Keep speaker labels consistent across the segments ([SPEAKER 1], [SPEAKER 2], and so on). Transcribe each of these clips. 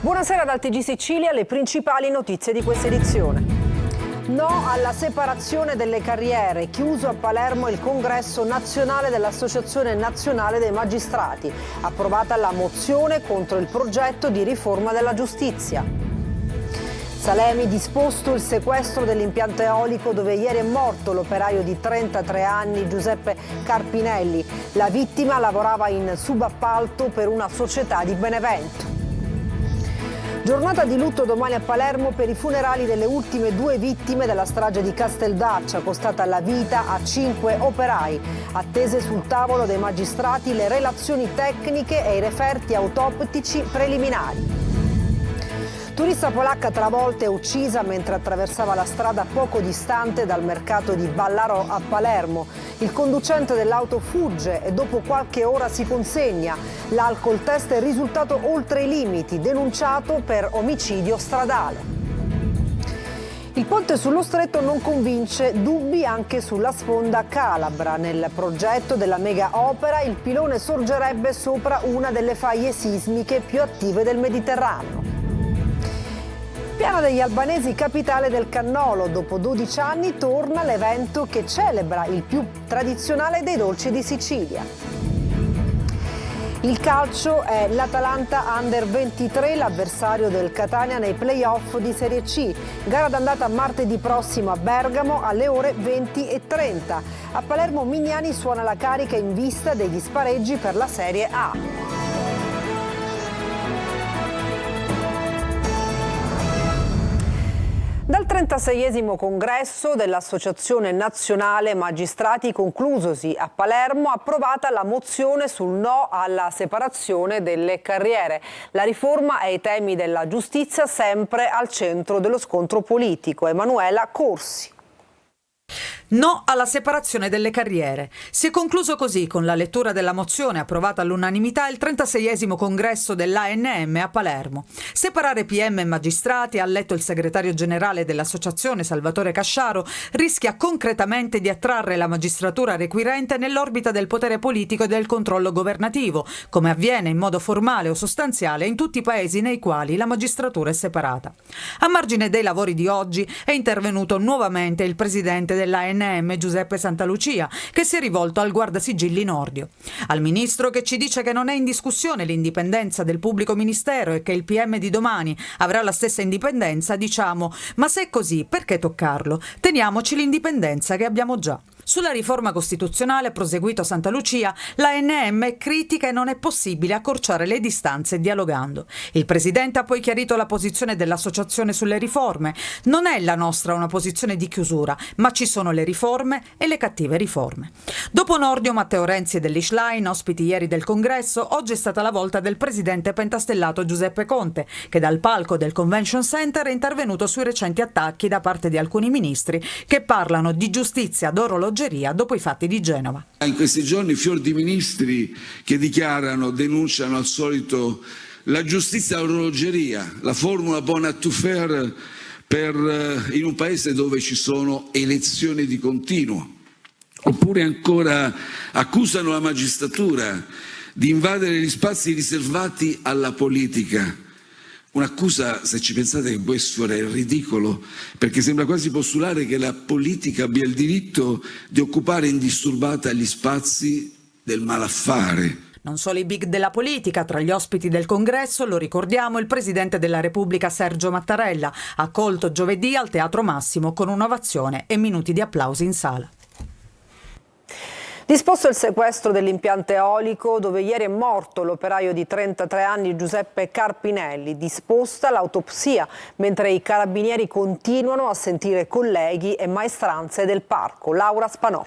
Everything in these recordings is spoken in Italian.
[SPEAKER 1] Buonasera dal TG Sicilia, le principali notizie di questa edizione. No alla separazione delle carriere, chiuso a Palermo il congresso nazionale dell'Associazione Nazionale dei Magistrati, approvata la mozione contro il progetto di riforma della giustizia. Salemi, disposto il sequestro dell'impianto eolico dove ieri è morto l'operaio di 33 anni Giuseppe Carpinelli. La vittima lavorava in subappalto per una società di Benevento. Giornata di lutto domani a Palermo per i funerali delle ultime 2 vittime della strage di Casteldaccia, costata la vita a 5 operai. Attese sul tavolo dei magistrati le relazioni tecniche e i referti autoptici preliminari. Turista polacca travolta e uccisa mentre attraversava la strada poco distante dal mercato di Ballaro a Palermo. Il conducente dell'auto fugge e dopo qualche ora si consegna. L'alcol test è risultato oltre i limiti, denunciato per omicidio stradale. Il ponte sullo stretto non convince, dubbi anche sulla sponda calabra. Nel progetto della mega opera il pilone sorgerebbe sopra una delle faie sismiche più attive del Mediterraneo. Piana degli Albanesi, capitale del cannolo. Dopo 12 anni torna l'evento che celebra il più tradizionale dei dolci di Sicilia. Il calcio è l'Atalanta Under 23, l'avversario del Catania nei play-off di Serie C. Gara d'andata martedì prossimo a Bergamo alle ore 20:30. A Palermo Mignani suona la carica in vista degli spareggi per la Serie A. Dal 36esimo congresso dell'Associazione Nazionale Magistrati conclusosi a Palermo, approvata la mozione sul no alla separazione delle carriere. La riforma e i temi della giustizia sempre al centro dello scontro politico. Emanuela Corsi.
[SPEAKER 2] No alla separazione delle carriere. Si è concluso così con la lettura della mozione approvata all'unanimità il 36esimo congresso dell'ANM a Palermo. Separare PM e magistrati, ha letto il segretario generale dell'associazione Salvatore Casciaro, rischia concretamente di attrarre la magistratura requirente nell'orbita del potere politico e del controllo governativo, come avviene in modo formale o sostanziale in tutti i paesi nei quali la magistratura è separata. A margine dei lavori di oggi è intervenuto nuovamente il presidente dell'ANM Giuseppe Santalucia, che si è rivolto al Guardasigilli Nordio. Al ministro, che ci dice che non è in discussione l'indipendenza del pubblico ministero e che il PM di domani avrà la stessa indipendenza, diciamo: ma se è così, perché toccarlo? Teniamoci l'indipendenza che abbiamo già. Sulla riforma costituzionale, proseguito Santalucia, l'ANM critica e non è possibile accorciare le distanze dialogando. Il presidente ha poi chiarito la posizione dell'associazione sulle riforme. Non è la nostra una posizione di chiusura, ma ci sono le riforme e le cattive riforme. Dopo Nordio, Matteo Renzi e dell'Ischlein, ospiti ieri del congresso, oggi è stata la volta del presidente pentastellato Giuseppe Conte, che dal palco del Convention Center è intervenuto sui recenti attacchi da parte di alcuni ministri che parlano di giustizia d'orologeria dopo i fatti di Genova.
[SPEAKER 3] In questi giorni fior di ministri che denunciano al solito la giustizia d'orologeria, la formula bonne à tout faire in un paese dove ci sono elezioni di continuo. Oppure ancora accusano la magistratura di invadere gli spazi riservati alla politica. Un'accusa, se ci pensate, che può essere ridicolo, perché sembra quasi postulare che la politica abbia il diritto di occupare indisturbata gli spazi del malaffare.
[SPEAKER 2] Non solo i big della politica, tra gli ospiti del congresso, lo ricordiamo, il presidente della Repubblica Sergio Mattarella, accolto giovedì al Teatro Massimo con un'ovazione e minuti di applausi in sala.
[SPEAKER 1] Disposto il sequestro dell'impianto eolico dove ieri è morto l'operaio di 33 anni Giuseppe Carpinelli. Disposta l'autopsia, mentre i carabinieri continuano a sentire colleghi e maestranze del parco. Laura Spanò.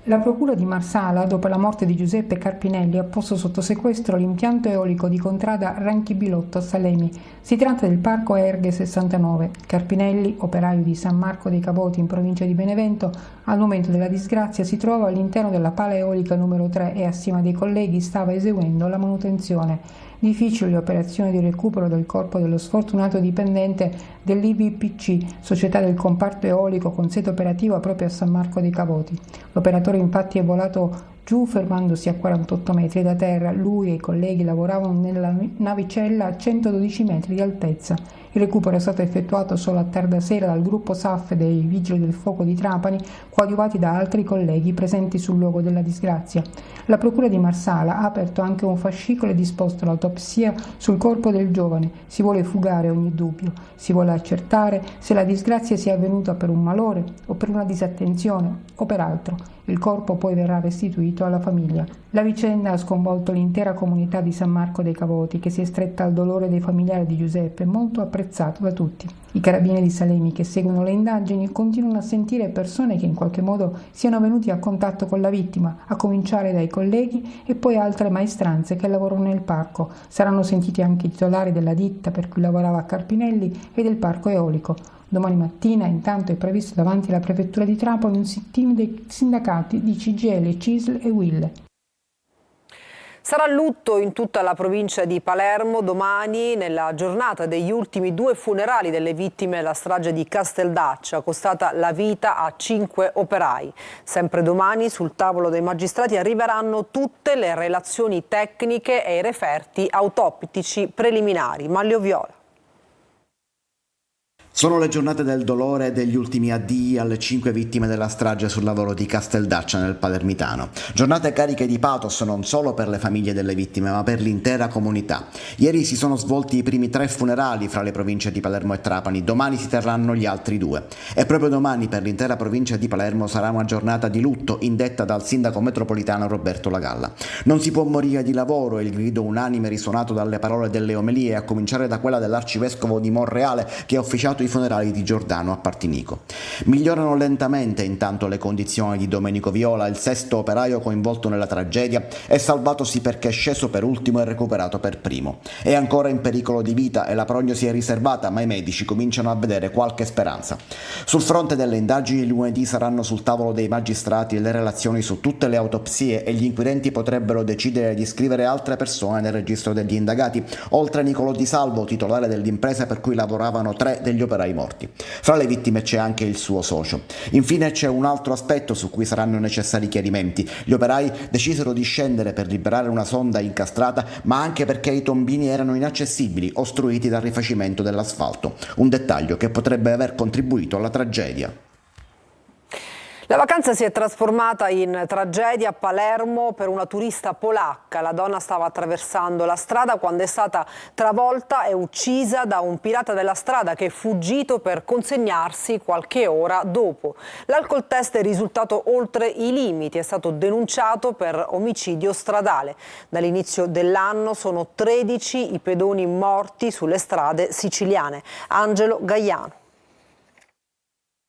[SPEAKER 4] La procura di Marsala, dopo la morte di Giuseppe Carpinelli, ha posto sotto sequestro l'impianto eolico di contrada Ranchibilotto a Salemi. Si tratta del parco Erghe 69. Carpinelli, operaio di San Marco dei Cavoti in provincia di Benevento, al momento della disgrazia si trova all'interno della pala eolica numero 3 e assieme a dei colleghi stava eseguendo la manutenzione. Difficili le operazioni di recupero del corpo dello sfortunato dipendente dell'IVPC, società del comparto eolico con sede operativa proprio a San Marco dei Cavoti. L'operatore infatti è volato giù fermandosi a 48 metri da terra. Lui e i colleghi lavoravano nella navicella a 112 metri di altezza. Il recupero è stato effettuato solo a tarda sera dal gruppo SAF dei Vigili del Fuoco di Trapani, coadiuvati da altri colleghi presenti sul luogo della disgrazia. La Procura di Marsala ha aperto anche un fascicolo e disposto l'autopsia sul corpo del giovane. Si vuole fugare ogni dubbio, si vuole accertare se la disgrazia sia avvenuta per un malore o per una disattenzione o per altro. Il corpo poi verrà restituito alla famiglia. La vicenda ha sconvolto l'intera comunità di San Marco dei Cavoti, che si è stretta al dolore dei familiari di Giuseppe, molto apprezzato da tutti. I carabinieri salemi che seguono le indagini continuano a sentire persone che in qualche modo siano venuti a contatto con la vittima, a cominciare dai colleghi e poi altre maestranze che lavorano nel parco. Saranno sentiti anche i titolari della ditta per cui lavorava a Carpinelli e del parco eolico. Domani mattina, intanto, è previsto davanti alla prefettura di Trapani un sit-in dei sindacati di CGIL, CISL e UIL.
[SPEAKER 1] Sarà lutto in tutta la provincia di Palermo domani, nella giornata degli ultimi 2 funerali delle vittime della strage di Casteldaccia, costata la vita a 5 operai. Sempre domani sul tavolo dei magistrati arriveranno tutte le relazioni tecniche e i referti autoptici preliminari. Manlio Viola.
[SPEAKER 5] Sono le giornate del dolore e degli ultimi addii alle 5 vittime della strage sul lavoro di Casteldaccia nel Palermitano. Giornate cariche di pathos non solo per le famiglie delle vittime, ma per l'intera comunità. Ieri si sono svolti i primi 3 funerali fra le province di Palermo e Trapani, domani si terranno gli altri 2. E proprio domani per l'intera provincia di Palermo sarà una giornata di lutto indetta dal sindaco metropolitano Roberto Lagalla. Non si può morire di lavoro, è il grido unanime risuonato dalle parole delle omelie, a cominciare da quella dell'arcivescovo di Monreale che ha officiato i funerali di Giordano a Partinico. Migliorano lentamente intanto le condizioni di Domenico Viola, il 6º operaio coinvolto nella tragedia, è salvatosi perché è sceso per ultimo e recuperato per primo. È ancora in pericolo di vita e la prognosi è riservata, ma i medici cominciano a vedere qualche speranza. Sul fronte delle indagini lunedì saranno sul tavolo dei magistrati le relazioni su tutte le autopsie e gli inquirenti potrebbero decidere di iscrivere altre persone nel registro degli indagati, oltre a Nicolò Di Salvo, titolare dell'impresa per cui lavoravano 3 degli operai morti. Fra le vittime c'è anche il suo socio. Infine c'è un altro aspetto su cui saranno necessari chiarimenti. Gli operai decisero di scendere per liberare una sonda incastrata, ma anche perché i tombini erano inaccessibili, ostruiti dal rifacimento dell'asfalto. Un dettaglio che potrebbe aver contribuito alla tragedia.
[SPEAKER 1] La vacanza si è trasformata in tragedia a Palermo per una turista polacca. La donna stava attraversando la strada quando è stata travolta e uccisa da un pirata della strada che è fuggito per consegnarsi qualche ora dopo. L'alcol test è risultato oltre i limiti, è stato denunciato per omicidio stradale. Dall'inizio dell'anno sono 13 i pedoni morti sulle strade siciliane. Angelo Gaiano.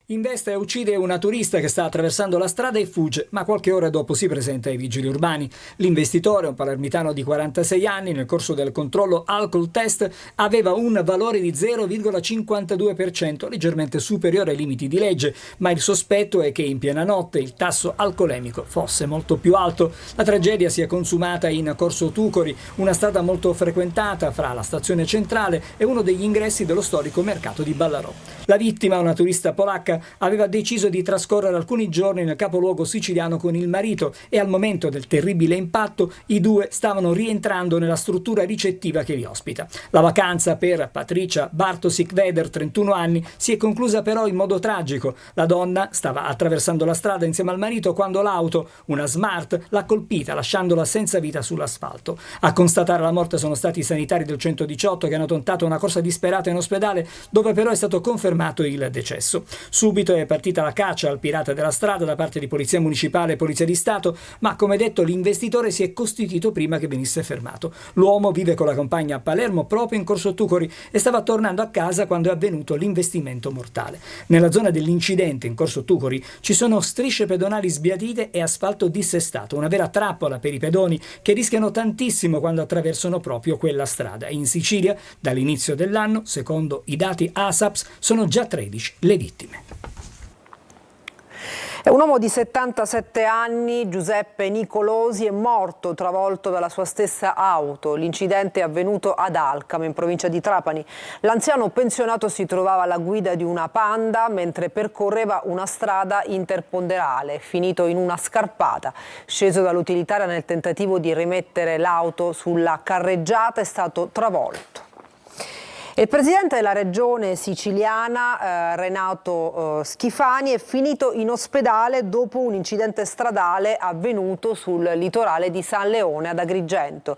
[SPEAKER 6] Investe e uccide una turista che sta attraversando la strada e fugge, ma qualche ora dopo si presenta ai vigili urbani. L'investitore, un palermitano di 46 anni, nel corso del controllo alcol test aveva un valore di 0,52%, leggermente superiore ai limiti di legge, ma il sospetto è che in piena notte il tasso alcolemico fosse molto più alto. La tragedia si è consumata in Corso Tucori, una strada molto frequentata fra la stazione centrale e uno degli ingressi dello storico mercato di Ballarò. La vittima, una turista polacca, aveva deciso di trascorrere alcuni giorni nel capoluogo siciliano con il marito e al momento del terribile impatto i 2 stavano rientrando nella struttura ricettiva che li ospita. La vacanza per Patricia Bartosik-Veder, 31 anni, si è conclusa però in modo tragico. La donna stava attraversando la strada insieme al marito quando l'auto, una Smart, l'ha colpita lasciandola senza vita sull'asfalto. A constatare la morte sono stati i sanitari del 118 che hanno tentato una corsa disperata in ospedale, dove però è stato confermato il decesso. Subito è partita la caccia al pirata della strada da parte di Polizia Municipale e Polizia di Stato, ma come detto l'investitore si è costituito prima che venisse fermato. L'uomo vive con la compagna a Palermo proprio in Corso Tucori e stava tornando a casa quando è avvenuto l'investimento mortale. Nella zona dell'incidente in Corso Tucori ci sono strisce pedonali sbiadite e asfalto dissestato, una vera trappola per i pedoni che rischiano tantissimo quando attraversano proprio quella strada. In Sicilia, dall'inizio dell'anno, secondo i dati ASAPS, sono già 13 le vittime.
[SPEAKER 1] Un uomo di 77 anni, Giuseppe Nicolosi, è morto travolto dalla sua stessa auto. L'incidente è avvenuto ad Alcamo, in provincia di Trapani. L'anziano pensionato si trovava alla guida di una Panda mentre percorreva una strada interponderale, finito in una scarpata. Sceso dall'utilitaria nel tentativo di rimettere l'auto sulla carreggiata, è stato travolto. Il presidente della regione siciliana, Renato Schifani, è finito in ospedale dopo un incidente stradale avvenuto sul litorale di San Leone ad Agrigento.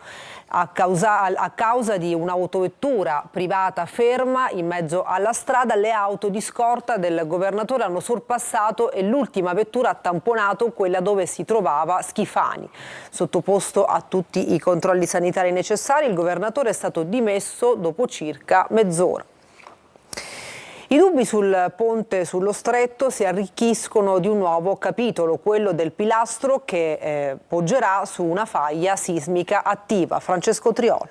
[SPEAKER 1] A causa di un'autovettura privata ferma in mezzo alla strada, le auto di scorta del governatore hanno sorpassato e l'ultima vettura ha tamponato quella dove si trovava Schifani. Sottoposto a tutti i controlli sanitari necessari, il governatore è stato dimesso dopo circa mezz'ora. I dubbi sul ponte sullo Stretto si arricchiscono di un nuovo capitolo, quello del pilastro che poggerà su una faglia sismica attiva. Francesco Triolo.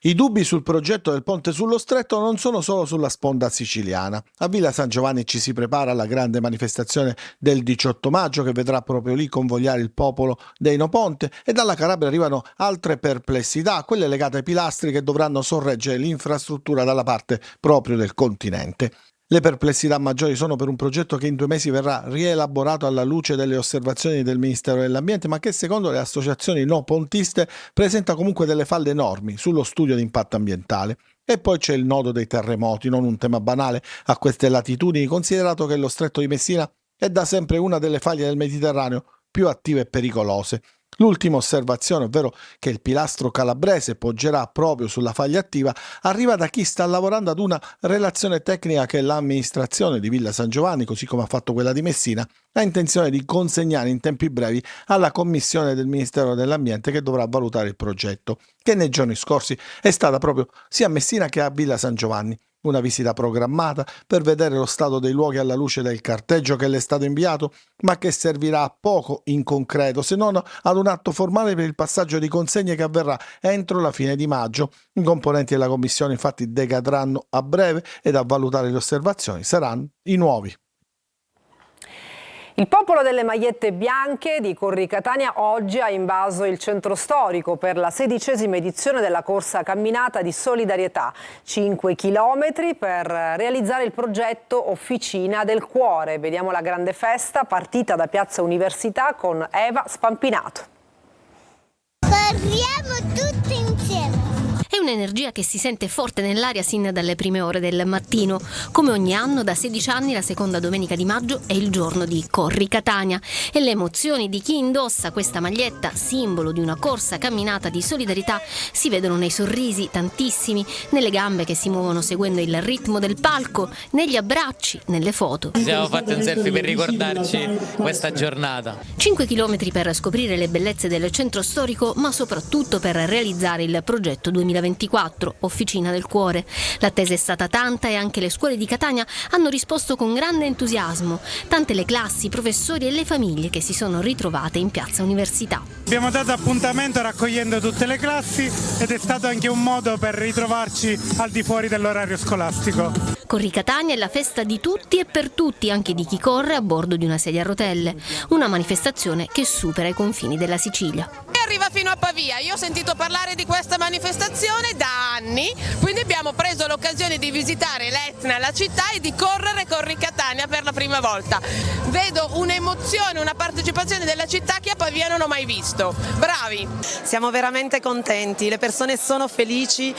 [SPEAKER 7] I dubbi sul progetto del ponte sullo Stretto non sono solo sulla sponda siciliana. A Villa San Giovanni ci si prepara alla grande manifestazione del 18 maggio che vedrà proprio lì convogliare il popolo dei No Ponte, e dalla Calabria arrivano altre perplessità, quelle legate ai pilastri che dovranno sorreggere l'infrastruttura dalla parte proprio del continente. Le perplessità maggiori sono per un progetto che in 2 mesi verrà rielaborato alla luce delle osservazioni del Ministero dell'Ambiente, ma che secondo le associazioni no pontiste presenta comunque delle falle enormi sullo studio di impatto ambientale. E poi c'è il nodo dei terremoti, non un tema banale a queste latitudini, considerato che lo Stretto di Messina è da sempre una delle faglie del Mediterraneo più attive e pericolose. L'ultima osservazione, ovvero che il pilastro calabrese poggerà proprio sulla faglia attiva, arriva da chi sta lavorando ad una relazione tecnica che l'amministrazione di Villa San Giovanni, così come ha fatto quella di Messina, ha intenzione di consegnare in tempi brevi alla commissione del Ministero dell'Ambiente che dovrà valutare il progetto, che nei giorni scorsi è stata proprio sia a Messina che a Villa San Giovanni. Una visita programmata per vedere lo stato dei luoghi alla luce del carteggio che le è stato inviato, ma che servirà a poco in concreto, se non ad un atto formale per il passaggio di consegne che avverrà entro la fine di maggio. I componenti della commissione infatti decadranno a breve ed a valutare le osservazioni saranno i nuovi.
[SPEAKER 1] Il popolo delle magliette bianche di Corri Catania oggi ha invaso il centro storico per la 16ª edizione della corsa camminata di solidarietà. 5 chilometri per realizzare il progetto Officina del Cuore. Vediamo la grande festa partita da Piazza Università con Eva Spampinato.
[SPEAKER 8] Corriamo tutti insieme!
[SPEAKER 9] È un'energia che si sente forte nell'aria sin dalle prime ore del mattino. Come ogni anno, da 16 anni, la seconda domenica di maggio è il giorno di Corri Catania. E le emozioni di chi indossa questa maglietta, simbolo di una corsa camminata di solidarietà, si vedono nei sorrisi, tantissimi, nelle gambe che si muovono seguendo il ritmo del palco, negli abbracci, nelle foto.
[SPEAKER 10] Ci siamo fatti un selfie per ricordarci questa giornata.
[SPEAKER 9] 5 chilometri per scoprire le bellezze del centro storico, ma soprattutto per realizzare il progetto 2024, Officina del Cuore. L'attesa è stata tanta e anche le scuole di Catania hanno risposto con grande entusiasmo. Tante le classi, i professori e le famiglie che si sono ritrovate in Piazza Università.
[SPEAKER 11] Abbiamo dato appuntamento raccogliendo tutte le classi ed è stato anche un modo per ritrovarci al di fuori dell'orario scolastico.
[SPEAKER 9] Corri Catania è la festa di tutti e per tutti, anche di chi corre a bordo di una sedia a rotelle. Una manifestazione che supera i confini della Sicilia.
[SPEAKER 12] E arriva fino a Pavia. Io ho sentito parlare di questa manifestazione da anni, quindi abbiamo preso l'occasione di visitare l'Etna, la città, e di correre Corri Catania per la prima volta. Vedo un'emozione, una partecipazione della città che a Pavia non ho mai visto. Bravi!
[SPEAKER 13] Siamo veramente contenti, le persone sono felici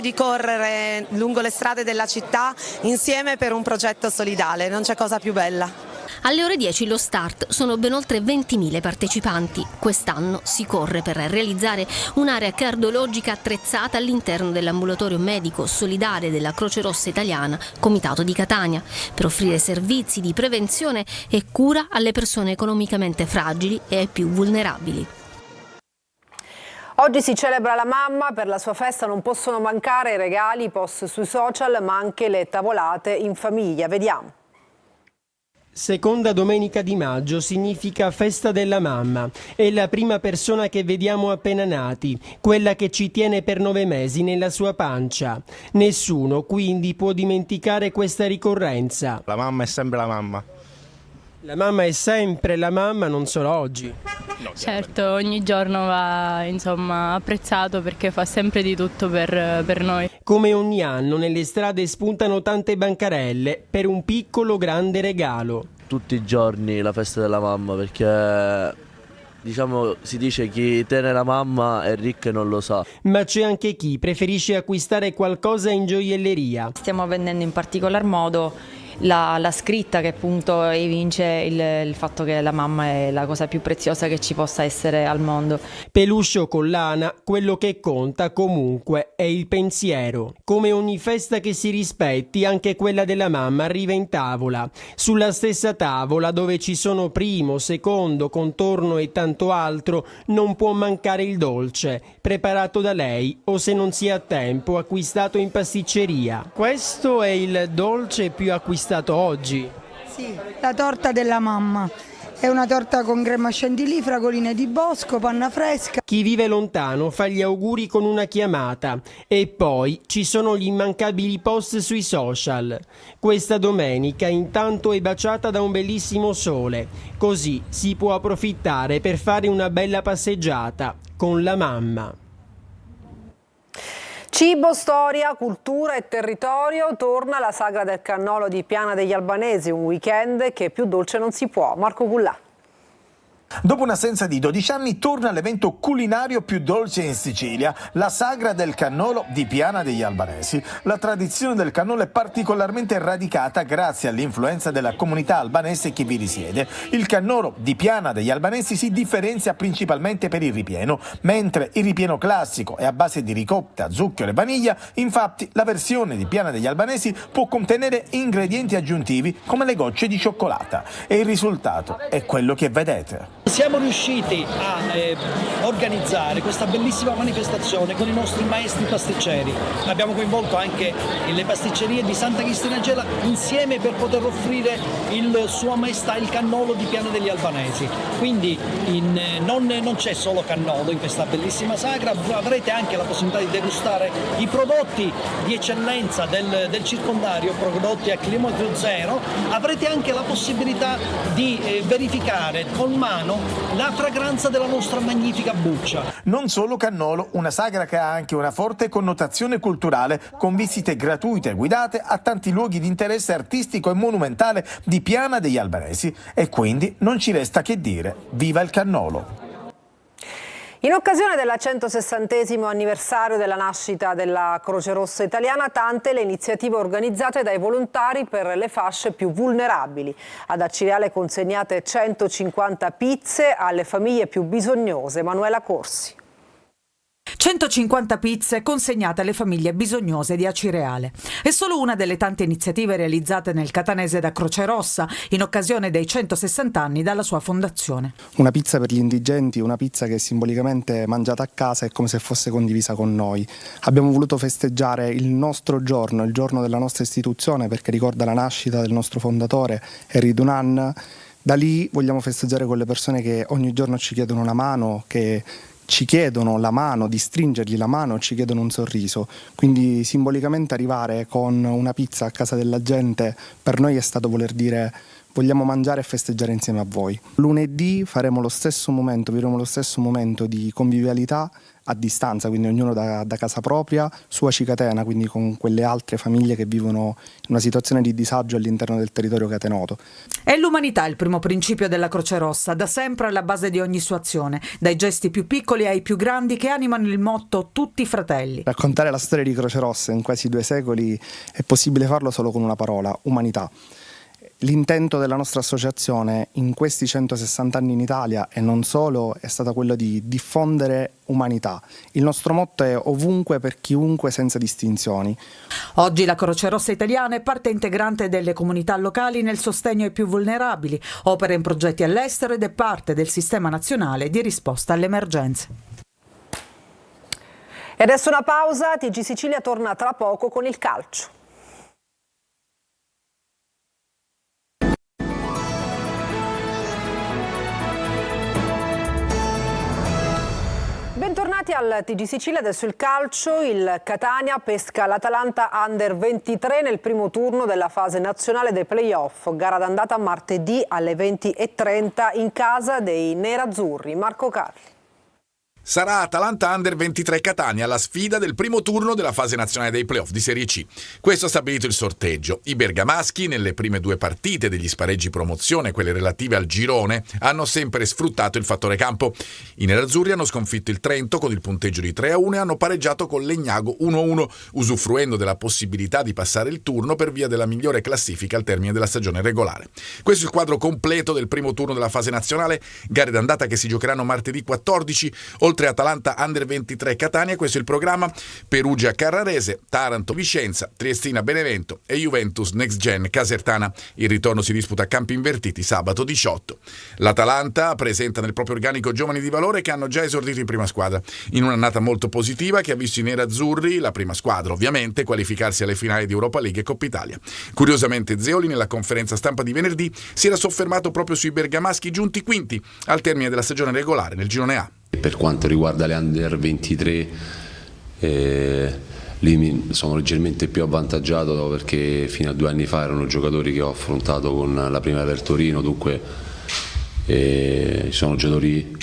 [SPEAKER 13] di correre lungo le strade della città insieme per un progetto solidale, non c'è cosa più bella.
[SPEAKER 9] Alle ore 10 lo start, sono ben oltre 20.000 partecipanti. Quest'anno si corre per realizzare un'area cardiologica attrezzata all'interno dell'ambulatorio medico solidale della Croce Rossa Italiana, Comitato di Catania, per offrire servizi di prevenzione e cura alle persone economicamente fragili e ai più vulnerabili.
[SPEAKER 1] Oggi si celebra la mamma, per la sua festa non possono mancare i regali, i post sui social, ma anche le tavolate in famiglia. Vediamo.
[SPEAKER 14] Seconda domenica di maggio significa festa della mamma. È la prima persona che vediamo appena nati, quella che ci tiene per 9 mesi nella sua pancia. Nessuno quindi può dimenticare questa ricorrenza.
[SPEAKER 15] La mamma è sempre la mamma.
[SPEAKER 14] La mamma è sempre la mamma, non solo oggi.
[SPEAKER 15] Certo, ogni giorno va apprezzato perché fa sempre di tutto per noi.
[SPEAKER 14] Come ogni anno nelle strade spuntano tante bancarelle per un piccolo grande regalo.
[SPEAKER 16] Tutti i giorni la festa della mamma, perché si dice chi tiene la mamma è ricco e non lo sa.
[SPEAKER 14] Ma c'è anche chi preferisce acquistare qualcosa in gioielleria.
[SPEAKER 17] Stiamo vendendo in particolar modo la scritta che appunto evince il fatto che la mamma è la cosa più preziosa che ci possa essere al mondo.
[SPEAKER 14] Peluche o collana, quello che conta comunque è il pensiero. Come ogni festa che si rispetti, anche quella della mamma arriva in tavola. Sulla stessa tavola, dove ci sono primo, secondo, contorno e tanto altro, non può mancare il dolce, preparato da lei o, se non si ha tempo, acquistato in pasticceria. Questo è il dolce più acquistato oggi.
[SPEAKER 18] Sì, la torta della mamma. È una torta con crema chantilly, fragoline di bosco, panna fresca.
[SPEAKER 14] Chi vive lontano fa gli auguri con una chiamata e poi ci sono gli immancabili post sui social. Questa domenica intanto è baciata da un bellissimo sole, così si può approfittare per fare una bella passeggiata con la mamma.
[SPEAKER 1] Cibo, storia, cultura e territorio, torna la sagra del cannolo di Piana degli Albanesi, un weekend che più dolce non si può. Marco Cullà.
[SPEAKER 19] Dopo un'assenza di 12 anni torna l'evento culinario più dolce in Sicilia, la sagra del cannolo di Piana degli Albanesi. La tradizione del cannolo è particolarmente radicata grazie all'influenza della comunità albanese che vi risiede. Il cannolo di Piana degli Albanesi si differenzia principalmente per il ripieno, mentre il ripieno classico è a base di ricotta, zucchero e vaniglia. Infatti la versione di Piana degli Albanesi può contenere ingredienti aggiuntivi come le gocce di cioccolata e il risultato è quello che vedete.
[SPEAKER 20] Siamo riusciti a organizzare questa bellissima manifestazione con i nostri maestri pasticceri. Abbiamo coinvolto anche le pasticcerie di Santa Cristina Gela insieme per poter offrire Sua Maestà il cannolo di Piana degli Albanesi. Quindi non c'è solo cannolo in questa bellissima sagra, avrete anche la possibilità di degustare i prodotti di eccellenza del circondario, prodotti a chilometro zero. Avrete anche la possibilità di verificare con mano la fragranza della nostra magnifica buccia.
[SPEAKER 19] Non solo cannolo, una sagra che ha anche una forte connotazione culturale, con visite gratuite e guidate a tanti luoghi di interesse artistico e monumentale di Piana degli Albanesi. E quindi non ci resta che dire: viva il cannolo!
[SPEAKER 1] In occasione del 160° anniversario della nascita della Croce Rossa Italiana, tante le iniziative organizzate dai volontari per le fasce più vulnerabili. Ad Acireale consegnate 150 pizze alle famiglie più bisognose. Manuela Corsi.
[SPEAKER 2] 150 pizze consegnate alle famiglie bisognose di Acireale. È solo una delle tante iniziative realizzate nel catanese da Croce Rossa in occasione dei 160 anni dalla sua fondazione.
[SPEAKER 21] Una pizza per gli indigenti, una pizza che è simbolicamente mangiata a casa e come se fosse condivisa con noi. Abbiamo voluto festeggiare il nostro giorno, il giorno della nostra istituzione, perché ricorda la nascita del nostro fondatore, Henri Dunant. Da lì vogliamo festeggiare quelle persone che ogni giorno ci chiedono una mano, che ci chiedono la mano, di stringergli la mano, ci chiedono un sorriso. Quindi simbolicamente arrivare con una pizza a casa della gente per noi è stato voler dire: vogliamo mangiare e festeggiare insieme a voi. Lunedì faremo lo stesso momento, vivremo lo stesso momento di convivialità a distanza, quindi ognuno da casa propria, su Aci Catena, quindi con quelle altre famiglie che vivono in una situazione di disagio all'interno del territorio catenato.
[SPEAKER 2] È l'umanità il primo principio della Croce Rossa, da sempre alla base di ogni sua azione, dai gesti più piccoli ai più grandi che animano il motto tutti fratelli.
[SPEAKER 21] Raccontare la storia di Croce Rossa in quasi 2 secoli è possibile farlo solo con una parola: umanità. L'intento della nostra associazione in questi 160 anni in Italia, e non solo, è stato quello di diffondere umanità. Il nostro motto è ovunque per chiunque, senza distinzioni.
[SPEAKER 2] Oggi la Croce Rossa Italiana è parte integrante delle comunità locali nel sostegno ai più vulnerabili, opera in progetti all'estero ed è parte del sistema nazionale di risposta alle emergenze.
[SPEAKER 1] E adesso una pausa, TG Sicilia torna tra poco con il calcio. Bentornati Tornati al TG Sicilia, adesso il calcio, il Catania pesca l'Atalanta Under 23 nel primo turno della fase nazionale dei playoff, gara d'andata martedì alle 20:30 in casa dei nerazzurri. Marco Carli.
[SPEAKER 3] Sarà Atalanta Under 23 Catania la sfida del primo turno della fase nazionale dei playoff di Serie C. Questo ha stabilito il sorteggio. I bergamaschi, nelle prime due partite degli spareggi promozione, quelle relative al girone, hanno sempre sfruttato il fattore campo. I nerazzurri hanno sconfitto il Trento con il punteggio di 3-1 e hanno pareggiato con Legnago 1-1, usufruendo della possibilità di passare il turno per via della migliore classifica al termine della stagione regolare. Questo è il quadro completo del primo turno della fase nazionale, gare d'andata che si giocheranno martedì 14, oltre Atalanta Under 23 Catania. Questo è il programma: Perugia Carrarese, Taranto Vicenza, Triestina Benevento e Juventus Next Gen Casertana. Il ritorno si disputa a campi invertiti sabato 18. L'Atalanta presenta nel proprio organico giovani di valore che hanno già esordito in prima squadra, in un'annata molto positiva che ha visto i nerazzurri, la prima squadra ovviamente, qualificarsi alle finali di Europa League e Coppa Italia. Curiosamente Zeoli nella conferenza stampa di venerdì si era soffermato proprio sui bergamaschi giunti quinti al termine della stagione regolare nel girone A.
[SPEAKER 22] Per quanto riguarda le Under 23, lì sono leggermente più avvantaggiato perché fino a 2 anni fa erano giocatori che ho affrontato con la prima del Torino, dunque ci sono giocatori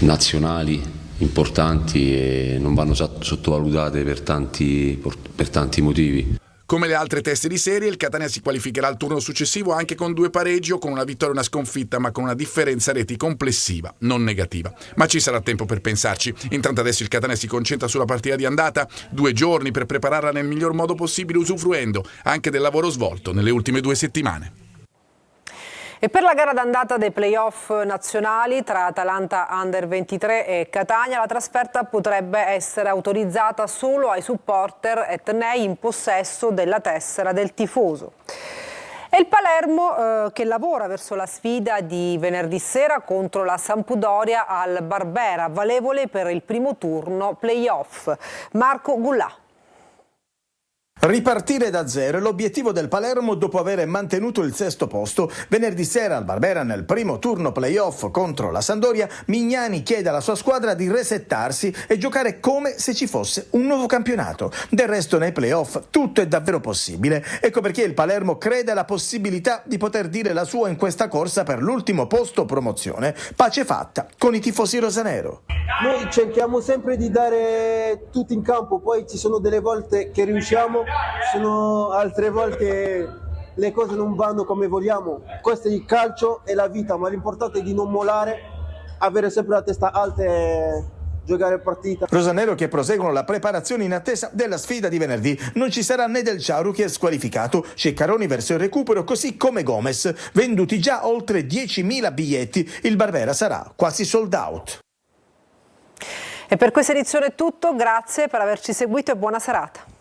[SPEAKER 22] nazionali importanti e non vanno sottovalutate per tanti motivi.
[SPEAKER 3] Come le altre teste di serie, il Catania si qualificherà al turno successivo anche con 2 pareggi o con una vittoria e una sconfitta, ma con una differenza reti complessiva, non negativa. Ma ci sarà tempo per pensarci. Intanto adesso il Catania si concentra sulla partita di andata, 2 giorni per prepararla nel miglior modo possibile, usufruendo anche del lavoro svolto nelle ultime 2 settimane.
[SPEAKER 1] E per la gara d'andata dei playoff nazionali tra Atalanta Under 23 e Catania, la trasferta potrebbe essere autorizzata solo ai supporter etnei in possesso della tessera del tifoso. E il Palermo che lavora verso la sfida di venerdì sera contro la Sampdoria al Barbera, valevole per il primo turno playoff. Marco Gullà.
[SPEAKER 19] Ripartire da zero è l'obiettivo del Palermo dopo aver mantenuto il 6° posto. Venerdì sera al Barbera nel primo turno playoff contro la Sampdoria, Mignani chiede alla sua squadra di resettarsi e giocare come se ci fosse un nuovo campionato. Del resto nei playoff tutto è davvero possibile. Ecco perché il Palermo crede alla possibilità di poter dire la sua in questa corsa per l'ultimo posto promozione. Pace fatta con i tifosi rosanero.
[SPEAKER 23] Noi cerchiamo sempre di dare tutto in campo, poi ci sono delle volte che riusciamo, sono altre volte le cose non vanno come vogliamo. Questo è il calcio, è la vita, ma l'importante è di non mollare, avere sempre la testa alta e giocare partita.
[SPEAKER 19] Rosanero che proseguono la preparazione in attesa della sfida di venerdì. Non ci sarà né Del Ciaru che è squalificato, Ceccaroni verso il recupero, così come Gomez. Venduti già oltre 10.000 biglietti, il Barbera sarà quasi sold out.
[SPEAKER 1] E per questa edizione è tutto, grazie per averci seguito e buona serata.